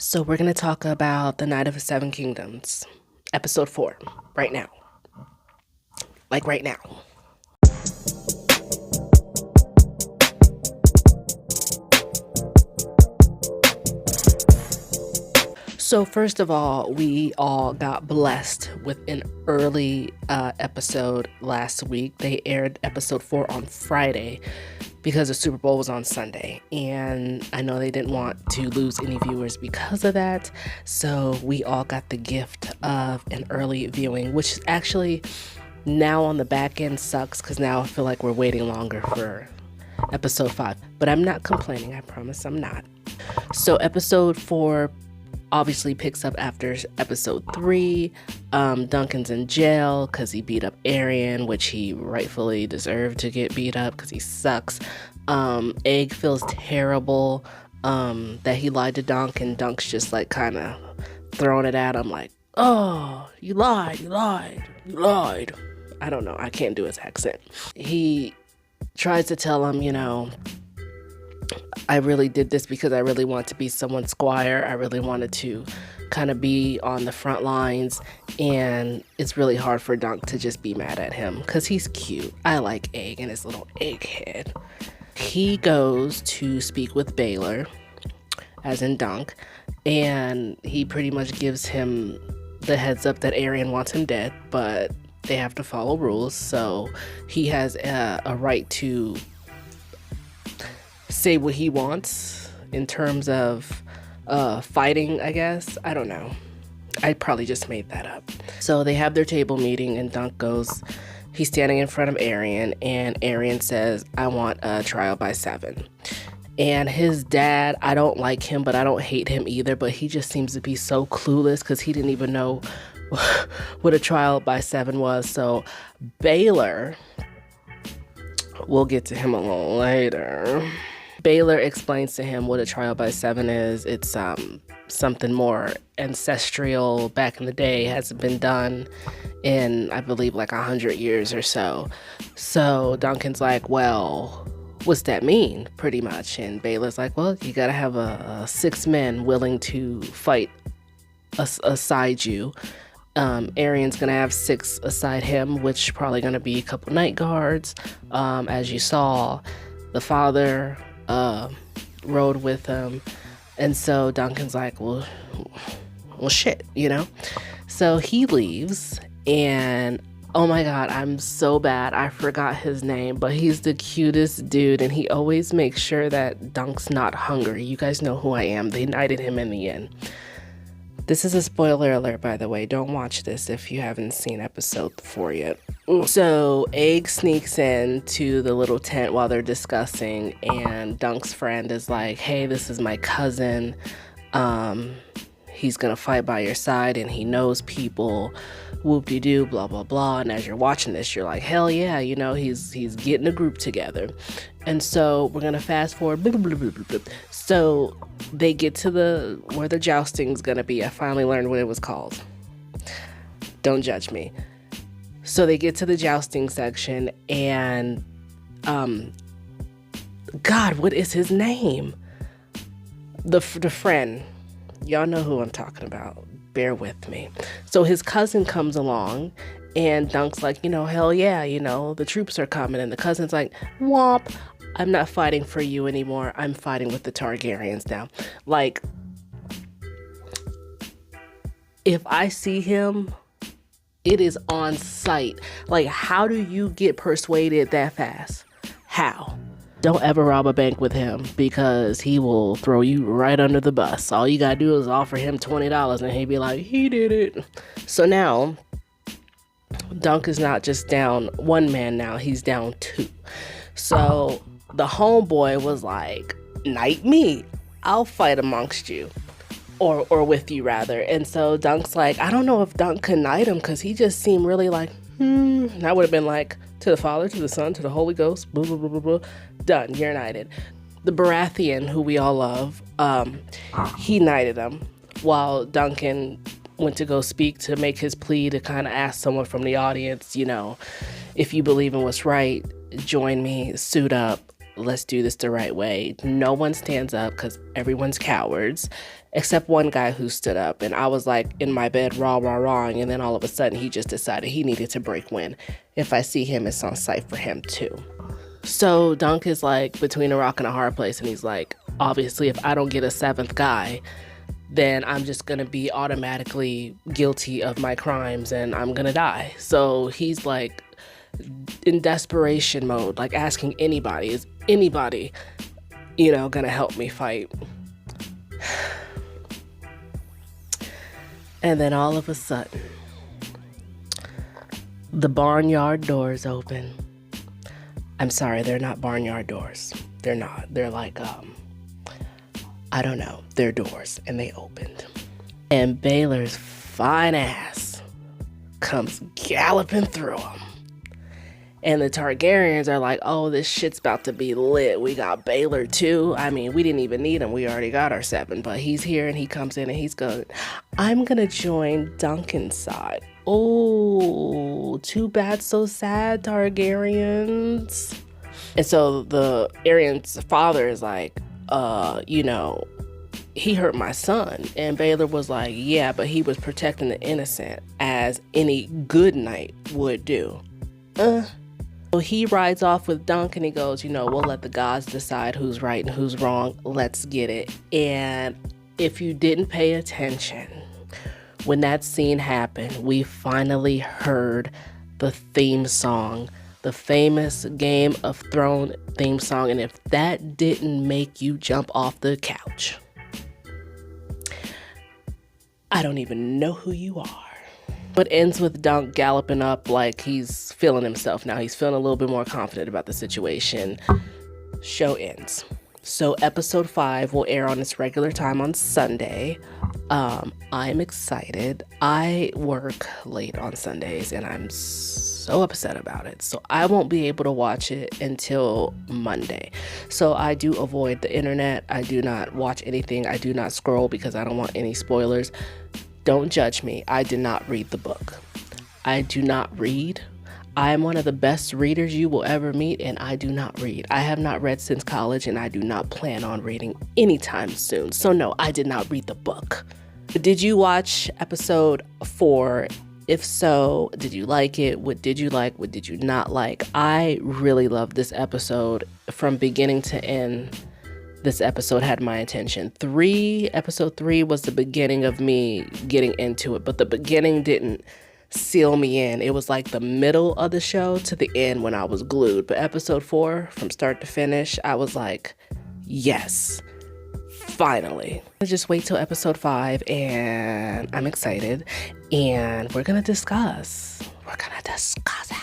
So we're going to talk about The Night of the Seven Kingdoms, episode 4, right now. Like right now. So first of all, we all got blessed with an early episode last week. They aired episode 4 on Friday because the Super Bowl was on Sunday. And I know they didn't want to lose any viewers because of that. So we all got the gift of an early viewing, which actually now on the back end sucks because now I feel like we're waiting longer for episode 5. But I'm not complaining, I promise I'm not. So episode 4 obviously picks up after episode 3. Duncan's in jail because he beat up Arian, which he rightfully deserved to get beat up because he sucks. Egg feels terrible that he lied to Dunk, and Dunk's just like kind of throwing it at him like, oh, you lied. I don't know, I can't do his accent. He tries to tell him, I really did this because I really want to be someone's squire. I really wanted to kind of be on the front lines, and it's really hard for Dunk to just be mad at him because he's cute. I like Egg and his little egg head. He goes to speak with Baylor, as in Dunk, and he pretty much gives him the heads up that Arian wants him dead, but they have to follow rules, so he has a right to say what he wants in terms of fighting, I guess. I don't know. I probably just made that up. So they have their table meeting, and Dunk goes, he's standing in front of Arian, and Arian says, I want a trial by 7. And his dad, I don't like him, but I don't hate him either, but he just seems to be so clueless because he didn't even know what a trial by 7 was. So Baylor, we'll get to him a little later. Baylor explains to him what a trial by 7 is. It's something more ancestral. Back in the day, hasn't been done in, I believe, like 100 years or so. So Duncan's like, well, what's that mean, pretty much? And Baylor's like, well, you gotta have a 6 men willing to fight aside you. Arian's gonna have 6 aside him, which probably gonna be a couple night guards. As you saw, the father rode with him, and so Duncan's like, well shit, so he leaves, and oh my god, I'm so bad, I forgot his name, but he's the cutest dude, and he always makes sure that Dunk's not hungry. You guys know who I am. They knighted him in the end. This is a spoiler alert, by the way. Don't watch this if you haven't seen episode 4 yet. So Egg sneaks in to the little tent while they're discussing, and Dunk's friend is like, hey, this is my cousin. He's gonna fight by your side, and he knows people. Whoop-de-doo, blah, blah, blah. And as you're watching this, you're like, hell yeah, he's getting a group together. And so we're gonna fast forward. Blah, blah, blah, blah, blah. So they get to where the jousting's gonna be. I finally learned what it was called. Don't judge me. So they get to the jousting section, and God, what is his name? The friend. Y'all know who I'm talking about. Bear with me. So his cousin comes along, and Dunk's like, hell yeah, the troops are coming. And the cousin's like, womp, I'm not fighting for you anymore. I'm fighting with the Targaryens now. Like, if I see him, it is on sight. Like, how do you get persuaded that fast? How? Don't ever rob a bank with him, because he will throw you right under the bus. All you gotta do is offer him $20 and he'd be like, he did it. So now, Dunk is not just down 1 man now, he's down 2. So the homeboy was like, knight me. I'll fight amongst you. Or with you, rather. And so Dunk's like, I don't know if Dunk can knight him, because he just seemed really like, And I would have been like, to the Father, to the Son, to the Holy Ghost, blah, blah, blah, blah, blah. Done, you're knighted. The Baratheon, who we all love, he knighted him, while Duncan went to go speak to make his plea to kind of ask someone from the audience, if you believe in what's right, join me, suit up, let's do this the right way. No one stands up because everyone's cowards. except one guy who stood up, and I was like in my bed, rah, rah, rah, and then all of a sudden he just decided he needed to break wind. If I see him, it's on sight for him too. So Dunk is like between a rock and a hard place, and he's like, obviously, if I don't get a seventh guy, then I'm just gonna be automatically guilty of my crimes and I'm gonna die. So he's like in desperation mode, like asking anybody, is anybody, gonna help me fight? And then all of a sudden, the barnyard doors open. I'm sorry, they're not barnyard doors. They're not. They're like, I don't know. They're doors, and they opened. And Baylor's fine ass comes galloping through them. And the Targaryens are like, oh, this shit's about to be lit. We got Baylor too. I mean, we didn't even need him. We already got our 7. But he's here and he comes in and he's going, I'm going to join Duncan's side. Oh, too bad, so sad, Targaryens. And so the Arryn's father is like, he hurt my son. And Baylor was like, yeah, but he was protecting the innocent, as any good knight would do. So he rides off with Dunk and he goes, we'll let the gods decide who's right and who's wrong. Let's get it. And if you didn't pay attention, when that scene happened, we finally heard the theme song, the famous Game of Thrones theme song. And if that didn't make you jump off the couch, I don't even know who you are. But ends with Dunk galloping up like he's feeling himself now. He's feeling a little bit more confident about the situation. Show ends. So episode 5 will air on its regular time on Sunday. I'm excited. I work late on Sundays and I'm so upset about it. So I won't be able to watch it until Monday. So I do avoid the internet. I do not watch anything. I do not scroll because I don't want any spoilers. Don't judge me. I did not read the book. I do not read. I am one of the best readers you will ever meet, and I do not read. I have not read since college, and I do not plan on reading anytime soon. So no, I did not read the book. Did you watch episode 4? If so, did you like it? What did you like? What did you not like? I really loved this episode from beginning to end. This episode had my attention. Episode 3 was the beginning of me getting into it, but the beginning didn't seal me in. It was like the middle of the show to the end when I was glued. But episode 4, from start to finish, I was like, yes, finally. Just wait till episode 5 and I'm excited. And we're gonna discuss it.